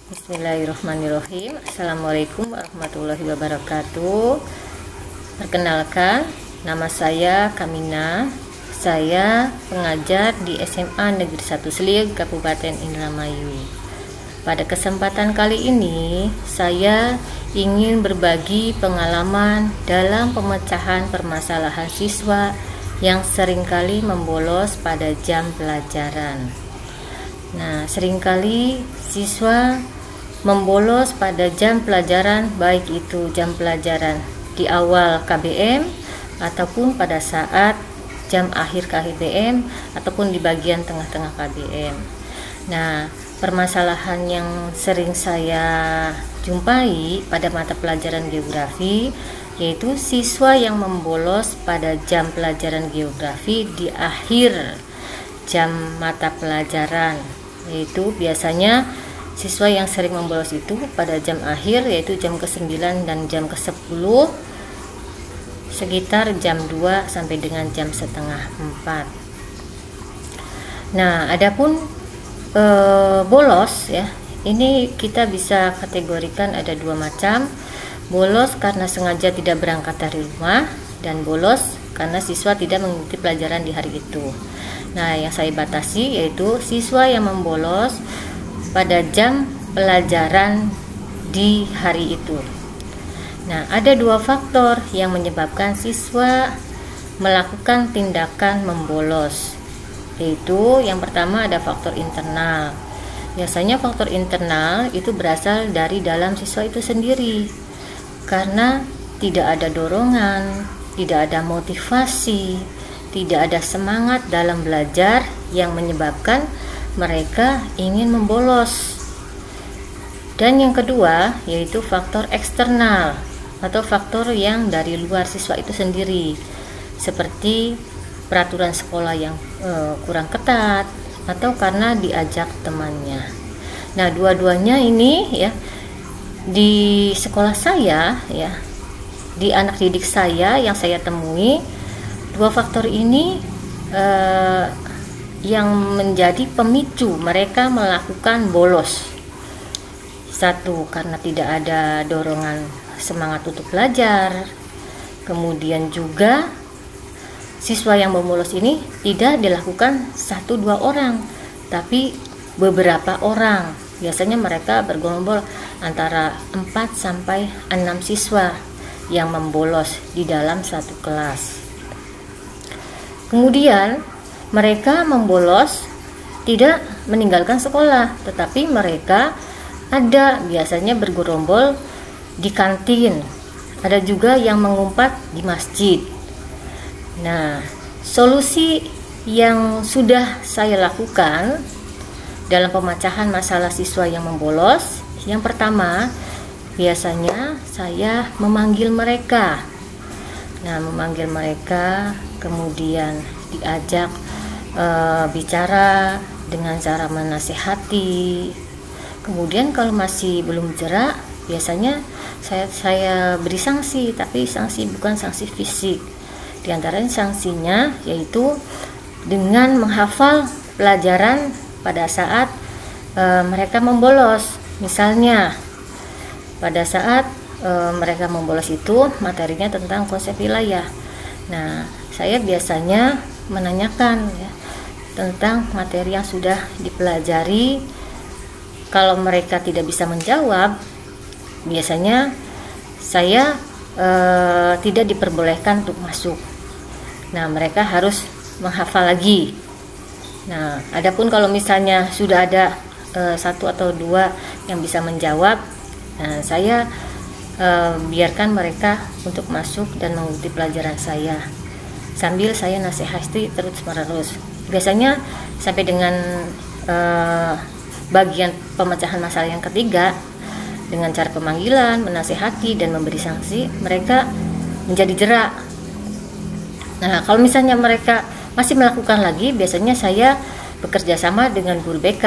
Bismillahirrahmanirrahim. Assalamualaikum warahmatullahi wabarakatuh. Perkenalkan, nama saya Kamina. Saya pengajar di SMA Negeri 1 Slieg, Kabupaten Indramayu. Pada kesempatan kali ini, saya ingin berbagi pengalaman dalam pemecahan permasalahan siswa yang seringkali membolos pada jam pelajaran. Nah, seringkali siswa membolos pada jam pelajaran, baik itu jam pelajaran di awal KBM ataupun pada saat jam akhir KBM ataupun di bagian tengah-tengah KBM. Nah, permasalahan yang sering saya jumpai pada mata pelajaran geografi yaitu siswa yang membolos pada jam pelajaran geografi di akhir jam mata pelajaran, yaitu biasanya siswa yang sering membolos itu pada jam akhir, yaitu jam ke-9 dan jam ke-10, sekitar jam 2 sampai dengan jam setengah 4. Nah, adapun bolos ya, ini kita bisa kategorikan ada dua macam. Bolos karena sengaja tidak berangkat dari rumah, dan bolos karena siswa tidak mengikuti pelajaran di hari itu. Nah, yang saya batasi yaitu siswa yang membolos pada jam pelajaran di hari itu. Nah, ada dua faktor yang menyebabkan siswa melakukan tindakan membolos, yaitu yang pertama ada faktor internal. Biasanya faktor internal itu berasal dari dalam siswa itu sendiri, karena tidak ada dorongan, tidak ada motivasi, tidak ada semangat dalam belajar yang menyebabkan mereka ingin membolos. Dan yang kedua yaitu faktor eksternal atau faktor yang dari luar siswa itu sendiri, seperti peraturan sekolah yang kurang ketat atau karena diajak temannya. Nah, dua-duanya ini ya di sekolah saya ya, di anak didik saya yang saya temui, dua faktor ini yang menjadi pemicu mereka melakukan bolos. Satu, karena tidak ada dorongan semangat untuk belajar. Kemudian juga siswa yang membolos ini tidak dilakukan 1-2 orang, tapi beberapa orang. Biasanya mereka bergerombol antara 4 sampai 6 siswa yang membolos di dalam satu kelas. Kemudian mereka membolos tidak meninggalkan sekolah, tetapi mereka ada biasanya bergerombol di kantin, ada juga yang mengumpat di masjid. Nah, solusi yang sudah saya lakukan dalam pemecahan masalah siswa yang membolos, yang pertama biasanya saya memanggil mereka. Nah, memanggil mereka, kemudian diajak bicara dengan cara menasehati. Kemudian kalau masih belum jerak, biasanya saya beri sanksi, tapi sanksi bukan sanksi fisik. Di antaranya sanksinya yaitu dengan menghafal pelajaran pada saat mereka membolos. Misalnya pada saat mereka membolos itu materinya tentang konsep wilayah. Nah, saya biasanya menanyakan ya, tentang materi yang sudah dipelajari. Kalau mereka tidak bisa menjawab, biasanya saya tidak diperbolehkan untuk masuk. Nah, mereka harus menghafal lagi. Nah, adapun kalau misalnya sudah ada 1 atau 2 yang bisa menjawab, nah, saya biarkan mereka untuk masuk dan mengikuti pelajaran saya, sambil saya nasihati terus-menerus. Biasanya sampai dengan bagian pemecahan masalah yang ketiga, dengan cara pemanggilan, menasihati, dan memberi sanksi, mereka menjadi jerak. Nah, kalau misalnya mereka masih melakukan lagi, biasanya saya bekerja sama dengan guru BK.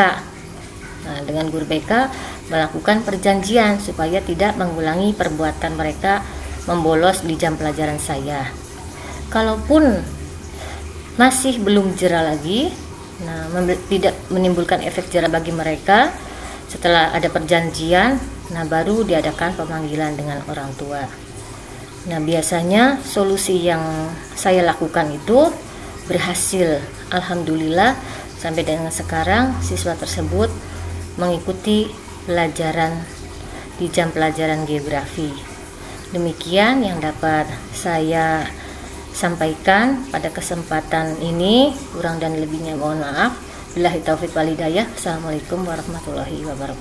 Nah, dengan guru BK melakukan perjanjian supaya tidak mengulangi perbuatan mereka membolos di jam pelajaran saya. Kalaupun masih belum jera lagi, nah tidak menimbulkan efek jera bagi mereka, Setelah ada perjanjian, nah baru diadakan pemanggilan dengan orang tua. Nah, biasanya solusi yang saya lakukan itu berhasil. Alhamdulillah, sampai dengan sekarang siswa tersebut mengikuti pelajaran di jam pelajaran geografi. Demikian yang dapat saya sampaikan pada kesempatan ini. Kurang dan lebihnya mohon maaf. Billahi taufiq wal hidayah. Assalamualaikum warahmatullahi wabarakatuh.